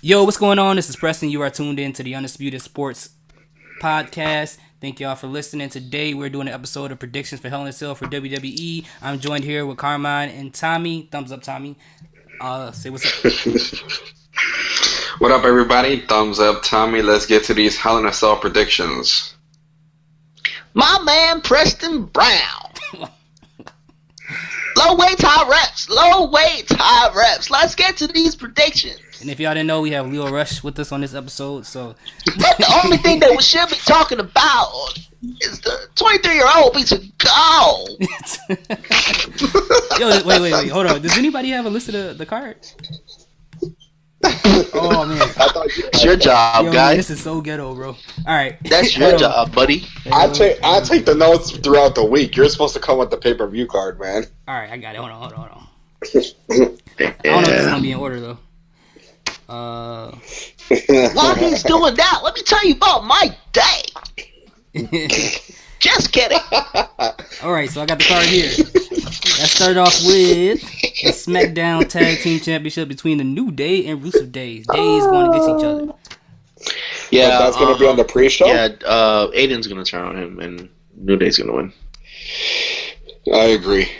Yo, what's going on? This is Preston. You are tuned in to the Undisputed Sports Podcast. Thank y'all for listening. Today we're doing an episode of predictions for Hell in a Cell for WWE. I'm joined here with Carmine and Tommy. Thumbs up, Tommy. Say what's up. What up, everybody? Thumbs up, Tommy. Let's get to these Hell in a Cell predictions. My man, Preston Braun. Low weight, high reps. Low weight, high reps. Let's get to these predictions. And if y'all didn't know, we have Leo Rush with us on this episode. So, but the only thing that we should be talking about is the 23-year-old piece of gold. Yo, wait. Hold on. Does anybody have a list of the cards? Oh man, it's your job, yo, guy. Man, this is so ghetto, bro. All right, that's your job, buddy. I take the notes throughout the week. You're supposed to come with the pay-per-view card, man. All right, I got it. Hold on. I don't know if it's gonna be in order though. While he's doing that, let me tell you about my day. Just kidding. All right, so I got the card here. Let's start off with the Smackdown Tag Team Championship between the New Day and Rusev Days. Days going against each other. Yeah, but that's going to be on the pre-show? Yeah, Aiden's going to turn on him, and New Day's going to win. I agree.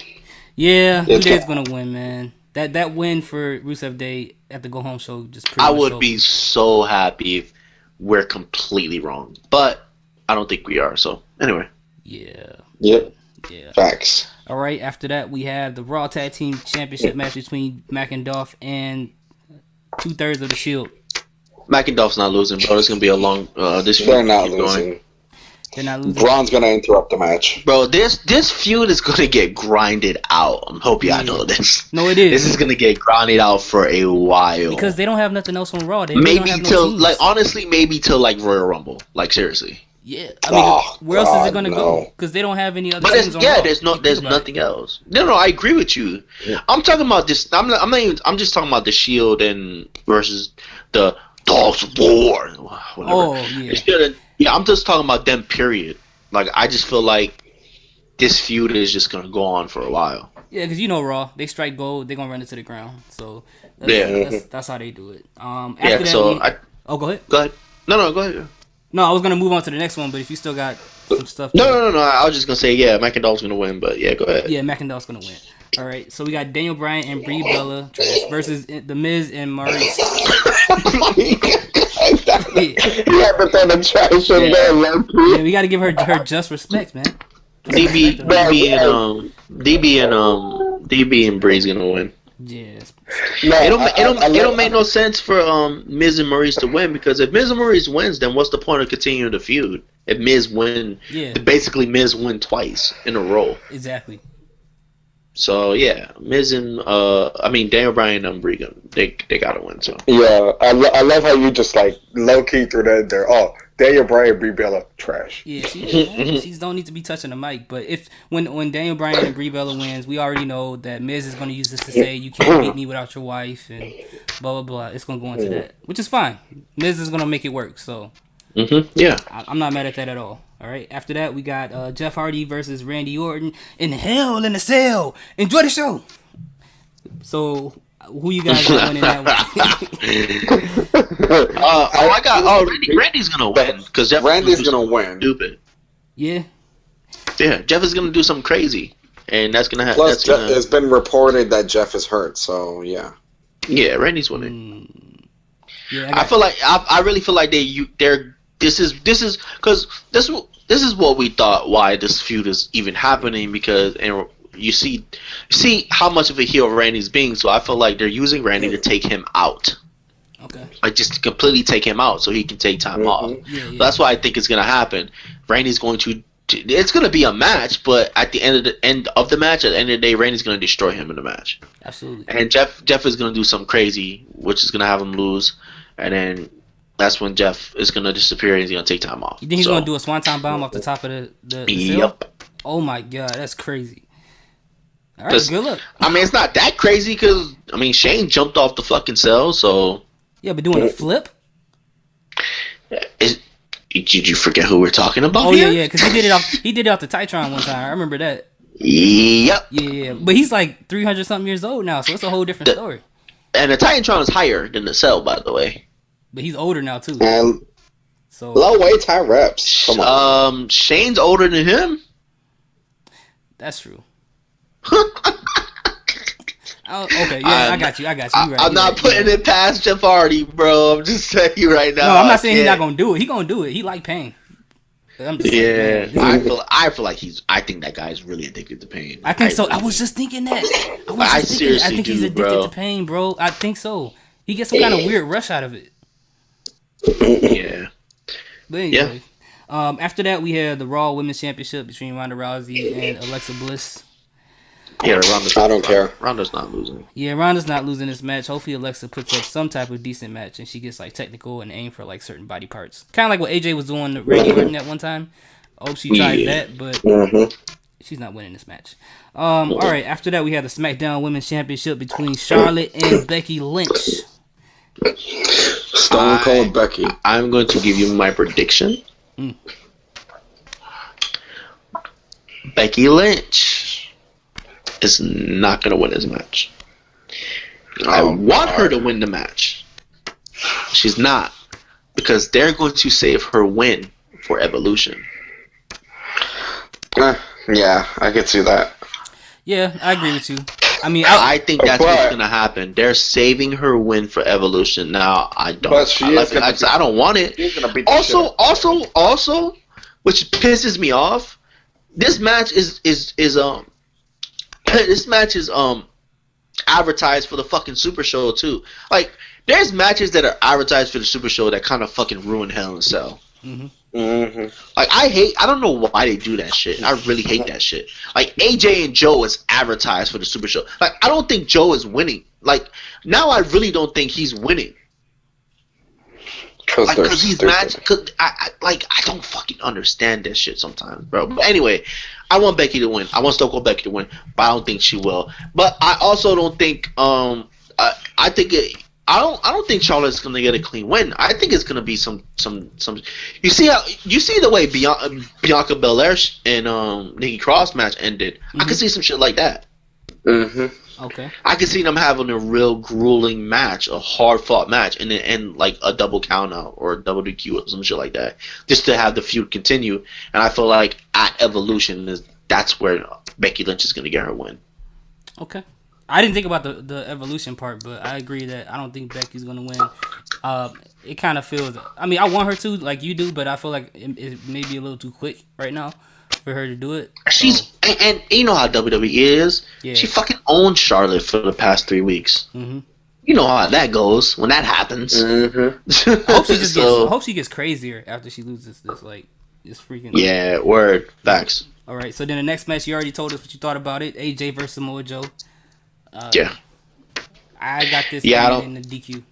Yeah, New Day's going to win, man. That win for Rusev Day at the Go Home show just pretty much would over. Be so happy if we're completely wrong. But I don't think we are, so anyway. Yeah. Yep. Yeah. Facts. All right, after that, we have the Raw Tag Team Championship match between Mac and Dolph and 2/3 of the Shield. Mac and Dolph's not losing, bro. It's going to be a long... They're not losing. They're not losing. Braun's going to interrupt the match. Bro, this feud is going to get grinded out. I hope y'all know this. No, it is. This is going to get grinded out for a while. Because they don't have nothing else on Raw. They maybe don't have till, no like, honestly, maybe till, like, Royal Rumble. Like, seriously. Yeah, I mean, where else is it gonna go? Because they don't have any other. But teams on Raw. there's nothing else. No, I agree with you. Yeah. I'm talking about this. I'm just talking about the Shield and versus the Dogs of War. Whatever. Oh yeah. I'm just talking about them. Period. Like I just feel like this feud is just gonna go on for a while. Yeah, because Raw, they strike gold, they're gonna run it to the ground. So that's how they do it. After that, go ahead. Go ahead. No, go ahead. No, I was gonna move on to the next one, but if you still got some stuff. No. I was just gonna say, yeah, McIntyre's gonna win, but yeah, go ahead. Yeah, McIntyre's gonna win. All right, so we got Daniel Bryan and Brie Bella versus The Miz and Maurice. You have to throw the trash in there, man. Yeah, we gotta give her just respect, man. DB and Bree's gonna win. Yes. No, it don't make no sense for Miz and Maurice to win, because if Miz and Maurice wins, then what's the point of continuing the feud? If Miz win, basically Miz win twice in a row. Exactly. So yeah, Miz and Daniel Bryan and Brie, they gotta win. So yeah, I love how you just like low key threw that in there. Oh, Daniel Bryan, Brie Bella, trash. Yeah, she don't need to be touching the mic. But when Daniel Bryan and Brie Bella wins, we already know that Miz is going to use this to say you can't beat me without your wife and blah blah blah. It's going to go into that, which is fine. Miz is going to make it work. So yeah, I'm not mad at that at all. All right. After that, we got Jeff Hardy versus Randy Orton in Hell in a Cell. Enjoy the show. So. Who you guys got winning that one? Randy's gonna win, because Randy's gonna win. Stupid. Yeah. Yeah, Jeff is gonna do something crazy, and that's gonna happen. Plus, it's been reported that Jeff is hurt, so yeah. Yeah, Randy's winning. Yeah, I really feel like this is because this is what we thought why this feud is even happening, because you see how much of a heel Randy's being, so I feel like they're using Randy to take him out. Okay. Like just to completely take him out so he can take time off. Yeah. So that's why I think it's gonna happen. Randy's going to. It's gonna be a match, but at the end of the match, at the end of the day, Randy's gonna destroy him in the match. Absolutely. And Jeff is gonna do something crazy, which is gonna have him lose, and then that's when Jeff is gonna disappear and he's gonna take time off. You think he's gonna do a swanton bomb off the top of the Yep. Oh my god, that's crazy. All right, good luck. I mean, it's not that crazy because Shane jumped off the fucking cell, so yeah, but doing a flip. Did you forget who we're talking about? Oh yeah, because he did it off the Titron one time. I remember that. Yep. Yeah, but he's like 300 something years old now, so it's a whole different story. And the Titantron is higher than the Cell, by the way. But he's older now too. And So low weights, high reps. Come on. Shane's older than him. that's true. Okay, yeah, I got you. You right, I'm not putting it past Jeff Hardy, bro. I'm just saying you right now. No, I'm not saying he's not gonna do it. He gonna do it. He like pain. I'm just I feel like I think that guy's really addicted to pain. I think so. I was just thinking that. I think he's addicted to pain, bro. I think so. He gets some kind of weird rush out of it. Yeah. But anyway, after that we had the Raw Women's Championship between Ronda Rousey and Alexa Bliss. Yeah, I don't care. Ronda's not losing. Yeah, Ronda's not losing this match. Hopefully Alexa puts up some type of decent match and she gets like technical and aim for like certain body parts. Kind of like what AJ was doing to Randy Orton at one time. I hope she tries that, but she's not winning this match. All right, after that we had the SmackDown Women's Championship between Charlotte and Becky Lynch. Stone Cold Becky. I'm going to give you my prediction. Becky Lynch is not going to win this match. I want her to win the match. She's not. Because they're going to save her win for Evolution. Yeah, I could see that. Yeah, I agree with you. I mean, I think that's what's going to happen. They're saving her win for Evolution. Now, I don't. But I don't want it. Also, which pisses me off, this match is advertised for the fucking Super Show too. Like, there's matches that are advertised for the Super Show that kind of fucking ruin Hell in a Cell. Like, I don't know why they do that shit. I really hate that shit. Like, AJ and Joe is advertised for the Super Show. Like, I don't think Joe is winning. Like, now I really don't think he's winning. Because he's match. I don't fucking understand that shit sometimes, bro. But anyway, I want Becky to win. I want Stone Cold Becky to win, but I don't think she will. But I also don't think. I don't think Charlotte's gonna get a clean win. I think it's gonna be some. You see the way Bianca Belair and Nikki Cross match ended. I could see some shit like that. Okay. I could see them having a real grueling match, a hard fought match, and then end like a double count out or a double DQ or some shit like that, just to have the feud continue. And I feel like at Evolution that's where Becky Lynch is gonna get her win. Okay. I didn't think about the Evolution part, but I agree that I don't think Becky's gonna win. It kind of feels. I mean, I want her to, like you do, but I feel like it may be a little too quick right now for her to do it. And you know how WWE is. Yeah. She fucking owned Charlotte for the past 3 weeks. You know how that goes when that happens. I hope she gets crazier after she loses this freaking. Yeah, word, facts. All right, so then the next match, you already told us what you thought about it. AJ versus Samoa Joe. Yeah. I got this in the DQ.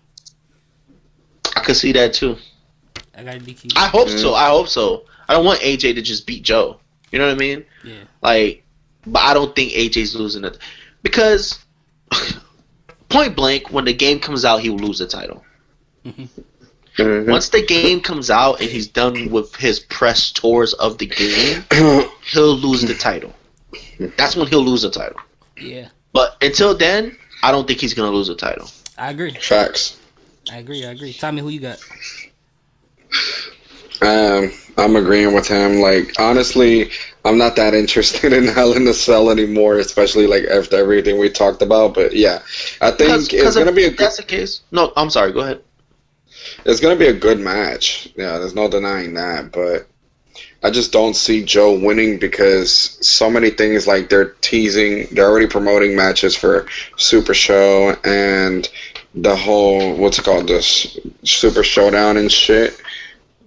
I could see that too. I got a DQ. I hope so. I don't want AJ to just beat Joe. You know what I mean? Yeah. Like, but I don't think AJ's losing it. Because, point blank, when the game comes out, he will lose the title. Once the game comes out and he's done with his press tours of the game, he'll lose the title. That's when he'll lose the title. Yeah. But until then, I don't think he's going to lose the title. I agree. Facts. I agree. Tommy, who you got? I'm agreeing with him. Like, honestly, I'm not that interested in Hell in a Cell anymore, especially like after everything we talked about. But yeah, I think it's gonna be a. That's the case. No, I'm sorry. Go ahead. It's gonna be a good match. Yeah, there's no denying that. But I just don't see Joe winning because so many things, like they're already promoting matches for Super Show and the whole this Super Showdown and shit.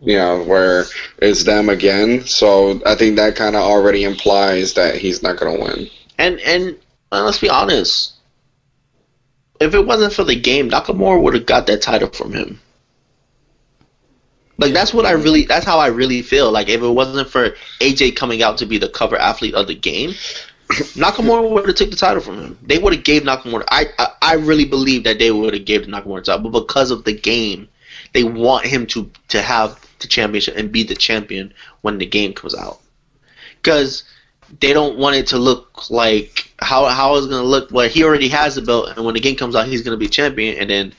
You know, where it's them again. So I think that kind of already implies that he's not going to win. And let's be honest. If it wasn't for the game, Nakamura would have got that title from him. Like, that's how I really feel. Like, if it wasn't for AJ coming out to be the cover athlete of the game, Nakamura would have took the title from him. They would have gave Nakamura. I really believe that they would have gave Nakamura the title, but because of the game, they want him to have the championship and be the champion when the game comes out. Because they don't want it to look like how it's gonna look. Well, he already has the belt, and when the game comes out, he's gonna be champion. And then,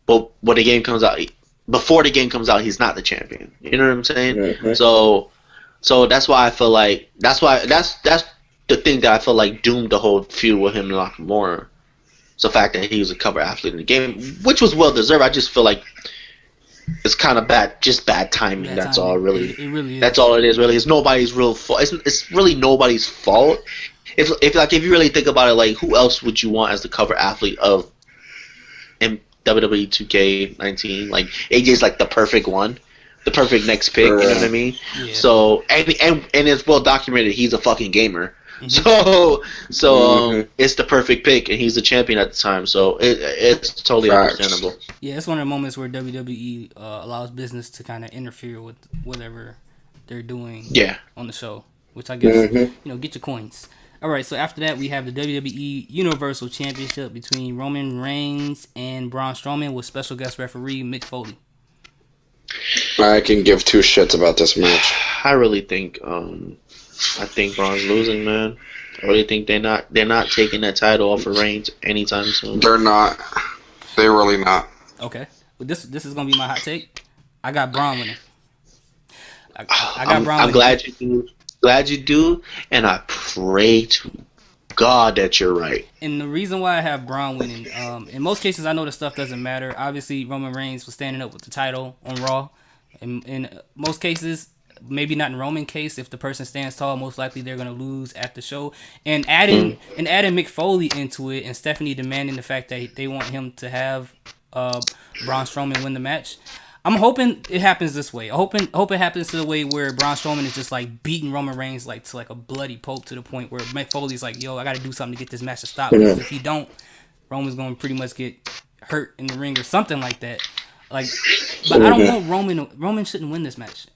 but when the game comes out, before the game comes out, he's not the champion. You know what I'm saying? Mhm. So that's why I feel like that's the thing that I feel like doomed the whole feud with him and Nakamura. It's the fact that he was a cover athlete in the game, which was well deserved. I just feel like it's kind of bad timing. Bad That's timing. all, really. It really is. That's all it is, really. It's nobody's real fault. It's really nobody's fault. If you really think about it, like, who else would you want as the cover athlete of in WWE 2K19? Like, AJ's like the perfect one, the perfect next pick. You know what I mean? Yeah. So and it's well documented. He's a fucking gamer. Mm-hmm. So it's the perfect pick, and he's the champion at the time. So it's totally understandable. Yeah, it's one of the moments where WWE allows business to kind of interfere with whatever they're doing on the show, which I guess, get your coins. All right, so after that, we have the WWE Universal Championship between Roman Reigns and Braun Strowman with special guest referee Mick Foley. I can give two shits about this match. I really think Braun's losing, man. I really think they're not taking that title off of Reigns anytime soon. They're not. They're really not. Okay. Well, this is gonna be my hot take. I got Braun winning. I got Braun. I'm glad you do. Glad you do, and I pray to God that you're right. And the reason why I have Braun winning, in most cases, I know the stuff doesn't matter. Obviously, Roman Reigns was standing up with the title on Raw. In most cases, maybe not in Roman case, if the person stands tall, most likely they're gonna lose at the show. And adding Mick Foley into it, and Stephanie demanding the fact that they want him to have Braun Strowman win the match. I'm hoping it happens this way. I hope it happens to the way where Braun Strowman is just like beating Roman Reigns like to like a bloody pulp, to the point where Mick Foley's like, yo, I got to do something to get this match to stop. Because if he don't, Roman's going to pretty much get hurt in the ring or something like that. Like, but I don't want Roman. Roman shouldn't win this match.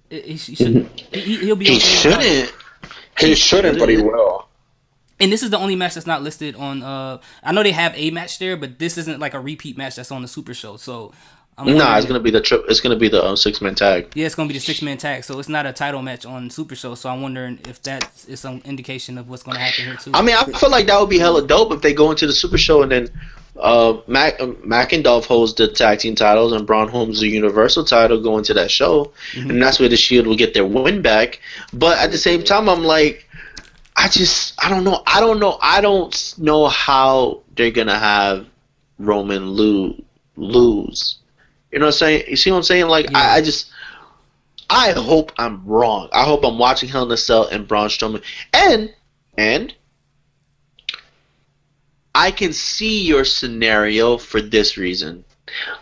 He shouldn't. He'll be. He shouldn't. He shouldn't, but he will. And this is the only match that's not listed on. I know they have a match there, but this isn't like a repeat match that's on the Super Show. So. It's gonna be the 6-man tag. Yeah, it's gonna be the 6-man tag. So it's not a title match on Super Show. So I'm wondering if that is some indication of what's gonna happen here too. I mean, I feel like that would be hella dope if they go into the Super Show and then Mac and Dolph holds the tag team titles and Braun holds the Universal title going to that show, and that's where the Shield will get their win back. But at the same time, I'm like, I don't know. I don't know how they're gonna have Roman lose. You know what I'm saying? You see what I'm saying? Like, yeah. I hope I'm wrong. I hope I'm watching Hell in a Cell and Braun Strowman. And I can see your scenario for this reason.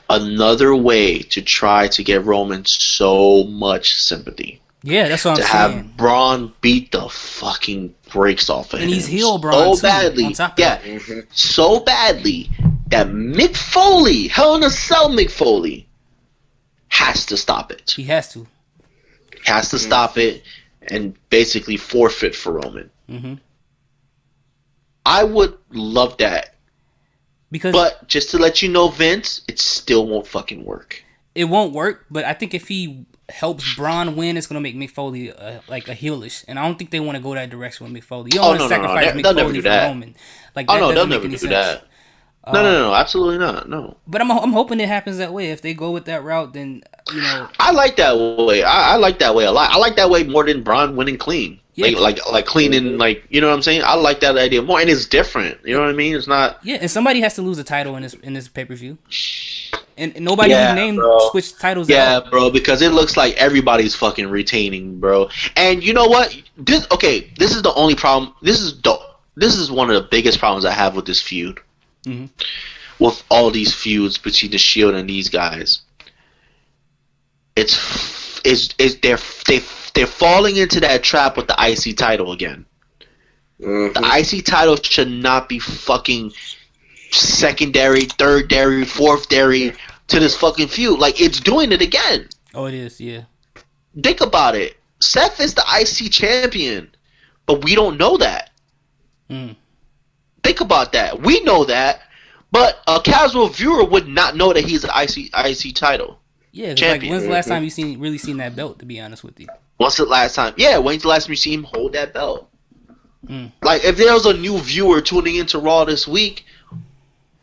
Another way to try to get Roman so much sympathy. Yeah, that's what I'm saying. To have Braun beat the fucking brakes off of him. And he's heel Braun so badly. On top of that. So badly that Mick Foley, Hell in a Cell Mick Foley, has to stop it. He has to. Has to stop it and basically forfeit for Roman. Mm-hmm. I would love that. But just to let you know, Vince, it still won't fucking work. It won't work, but I think if he helps Braun win, it's going to make Mick Foley like a heelish. And I don't think they want to go that direction with Mick Foley. You don't want to sacrifice Mick Foley for Roman. Like, that they'll doesn't never make any do sense. that. No, absolutely not. No. But I'm hoping it happens that way. If they go with that route, then, you know. I like that way. I like that way a lot. I like that way more than Braun winning clean. Yeah. Like clean and, like, you know what I'm saying? I like that idea more. And it's different. You know what I mean? It's not. Yeah, and somebody has to lose a title in this pay-per-view. And nobody even named switch titles. Yeah, bro, because it looks like everybody's fucking retaining, bro. And you know what? This is the only problem. This is one of the biggest problems I have with this feud. Mm-hmm. With all these feuds between the Shield and these guys, they're falling into that trap with the IC title again. Mm-hmm. The IC title should not be fucking secondary, third-dairy, fourth-dairy to this fucking feud. Like, it's doing it again. Oh, it is, yeah. Think about it. Seth is the IC champion, but we don't know that. Think about that. We know that, but a casual viewer would not know that he's the IC title. Yeah, like, when's the last time you really seen that belt, to be honest with you? What's the last time? Yeah, when's the last time you see him hold that belt? Mm. Like, if there was a new viewer tuning into Raw this week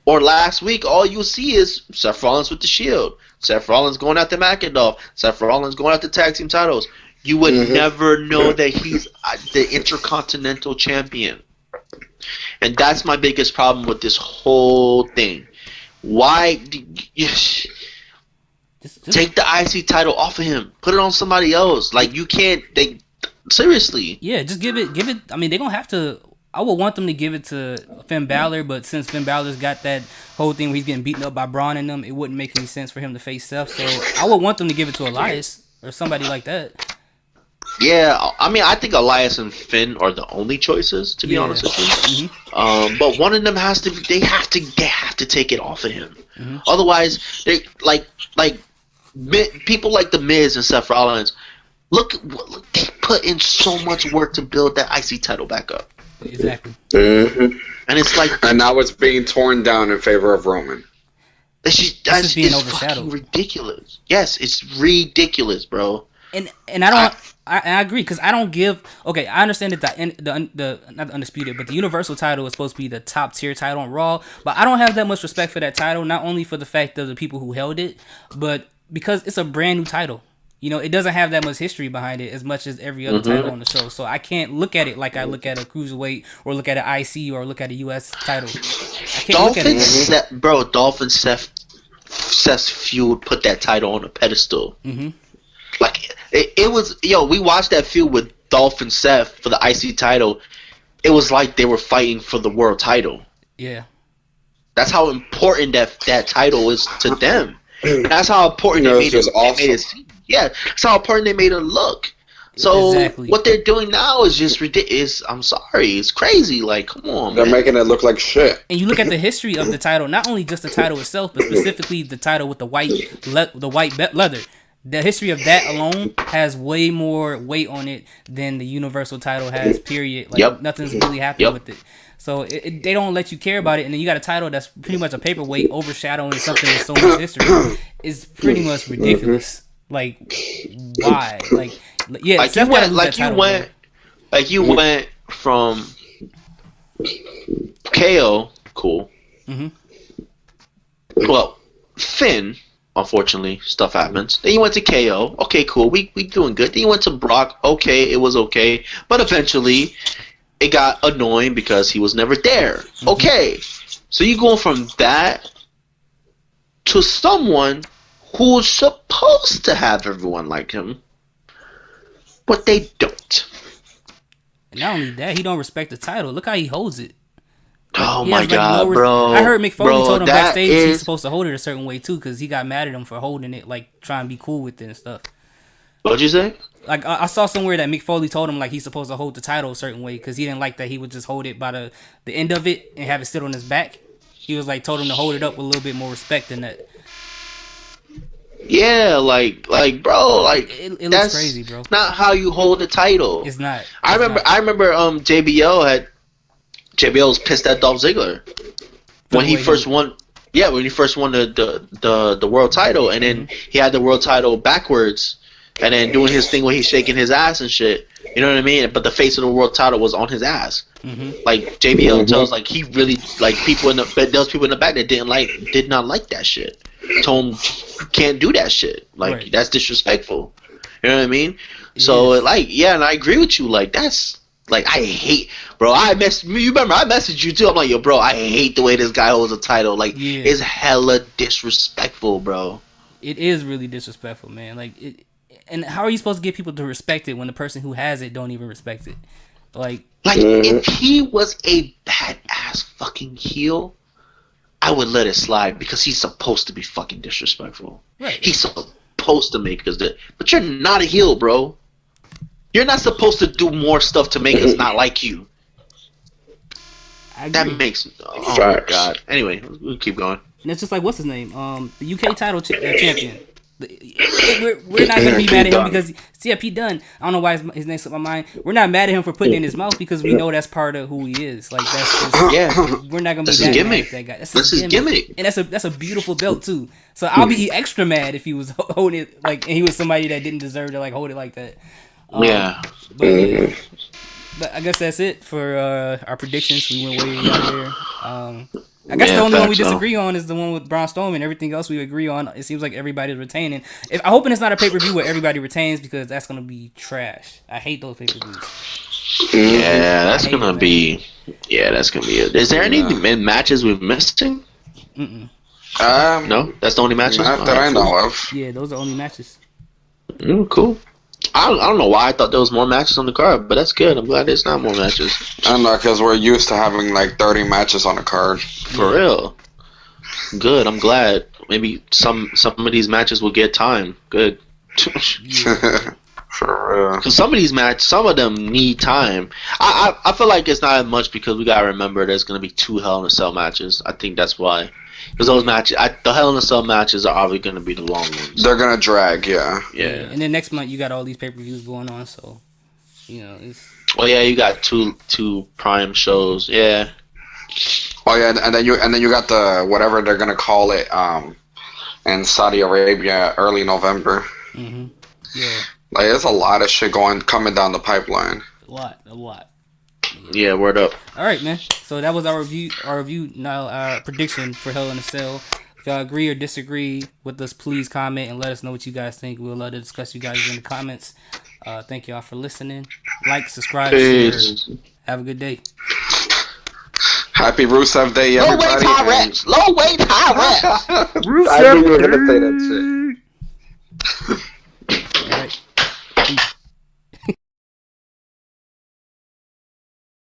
or last week, all you see is Seth Rollins with the Shield, Seth Rollins going after McIntyre, Seth Rollins going after tag team titles. You would never know that he's the Intercontinental Champion. And that's my biggest problem with this whole thing. Why? Take the IC title off of him. Put it on somebody else. Like, you can't. Seriously. Yeah, just give it. I mean, they're gonna have to. I would want them to give it to Finn Balor, but since Finn Balor's got that whole thing where he's getting beaten up by Braun and them, it wouldn't make any sense for him to face Seth. So I would want them to give it to Elias or somebody like that. Yeah, I mean, I think Elias and Finn are the only choices, to be honest with you. Mm-hmm. But one of them has to. They have to take it off of him. Mm-hmm. Otherwise, they people like the Miz and Seth Rollins. Look, they put in so much work to build that IC title back up. Exactly. Mm-hmm. And it's like, and now it's being torn down in favor of Roman. That's being it's fucking ridiculous. Yes, it's ridiculous, bro. And I agree, because I don't give. Okay, I understand that the not the undisputed, but the Universal title is supposed to be the top tier title on Raw. But I don't have that much respect for that title, not only for the fact of the people who held it, but because it's a brand new title. You know, it doesn't have that much history behind it as much as every other title on the show. So I can't look at it like I look at a cruiserweight or look at an IC or look at a US title. I can't look at it. Dolphin Seth's feud put that title on a pedestal. Mm-hmm. Like, it was, we watched that feud with Dolphin Seth for the IC title. It was like they were fighting for the world title. Yeah. That's how important that title is to them. That's how important they made it seem. Yeah, that's how important they made it look. So what they're doing now is just ridiculous. I'm sorry, it's crazy. Like, come on, they're making it look like shit. And you look at the history of the title, not only just the title itself, but specifically the title with the white leather. The history of that alone has way more weight on it than the Universal title has. Period. Like, nothing's really happened with it. So they don't let you care about it, and then you got a title that's pretty much a paperweight overshadowing something with so much history. It's pretty much ridiculous. Like, why? Like, yeah, you went from KO, cool. Mm-hmm. Well, Finn, unfortunately, stuff happens. Then you went to KO, okay, cool. We doing good. Then you went to Brock, okay, it was okay, but eventually it got annoying because he was never there. Mm-hmm. Okay, so you going from that to someone who's supposed to have everyone like him, but they don't. And not only that, he don't respect the title. Look how he holds it. Oh my god, bro! I heard Mick Foley told him backstage he's supposed to hold it a certain way too, because he got mad at him for holding it, like trying to be cool with it and stuff. What'd you say? Like, I saw somewhere that Mick Foley told him like he's supposed to hold the title a certain way, because he didn't like that he would just hold it by the end of it and have it sit on his back. He was like told him to hold it up with a little bit more respect than that. Yeah, like, bro, like it looks crazy, bro. Not how you hold the title. It's not. I remember. JBL was pissed at Dolph Ziggler when he first won. Yeah, when he first won the world title, and then he had the world title backwards, and then doing his thing where he's shaking his ass and shit. You know what I mean? But the face of the world title was on his ass. Mm-hmm. Like, JBL tells, like, he really, like, there was people in the back that did not like that shit. Told him, you can't do that shit. Like, that's disrespectful. You know what I mean? So, like, yeah, and I agree with you. Like, that's, like, I hate, bro. You remember, I messaged you too. I'm like, yo, bro, I hate the way this guy holds a title. Like, it's hella disrespectful, bro. It is really disrespectful, man. Like, and how are you supposed to get people to respect it when the person who has it don't even respect it? Like if he was a badass fucking heel, I would let it slide because he's supposed to be fucking disrespectful. Right. He's supposed to make us but you're not a heel, bro. You're not supposed to do more stuff to make us not like you. That makes my god. Anyway, we'll keep going. And it's just like, what's his name? The UK title champion. We're not gonna be mad at him because CFP Dunn. I don't know why his name slipped my mind. We're not mad at him for putting it in his mouth because we know that's part of who he is. Like, that's just, we're not gonna be mad at that guy. That's his gimmick, and that's a beautiful belt too. So I'll be extra mad if he was holding it like, and he was somebody that didn't deserve to like hold it like that. Yeah. But I guess that's it for our predictions. We went way out there. I guess the only one we disagree on is the one with Braun Strowman. Everything else we agree on. It seems like everybody's retaining. I'm hoping it's not a pay-per-view where everybody retains because that's going to be trash. I hate those pay-per-views. Yeah, that's going to be it. Is there any matches we're missing? Mm-mm. No? That's the only matches? Not that I know of. Yeah, those are only matches. Cool. I don't know why I thought there was more matches on the card, but that's good. I'm glad there's not more matches. I don't know, because we're used to having like 30 matches on the card. For real. Good. I'm glad. Maybe some of these matches will get time. Good. For real. Because some of them need time. I feel like it's not as much because we gotta remember there's gonna be 2 Hell in a Cell matches. I think that's why. Because those matches, the Hell in a Cell matches are obviously going to be the long ones. They're going to drag, yeah. And then next month you got all these pay-per-views going on, so it's. Oh yeah, you got two prime shows, yeah. Oh yeah, and then you got the whatever they're going to call it in Saudi Arabia early November. Mhm. Yeah. Like there's a lot of shit coming down the pipeline. A lot. Yeah, word up. All right, man. So that was our review. Now our prediction for Hell in a Cell. If y'all agree or disagree with us, please comment and let us know what you guys think. We'll love to discuss you guys in the comments. Thank y'all for listening. Like, subscribe, share. Have a good day. Happy Rusev Day, everybody. Low weight Tyrex. I knew you were gonna say that shit.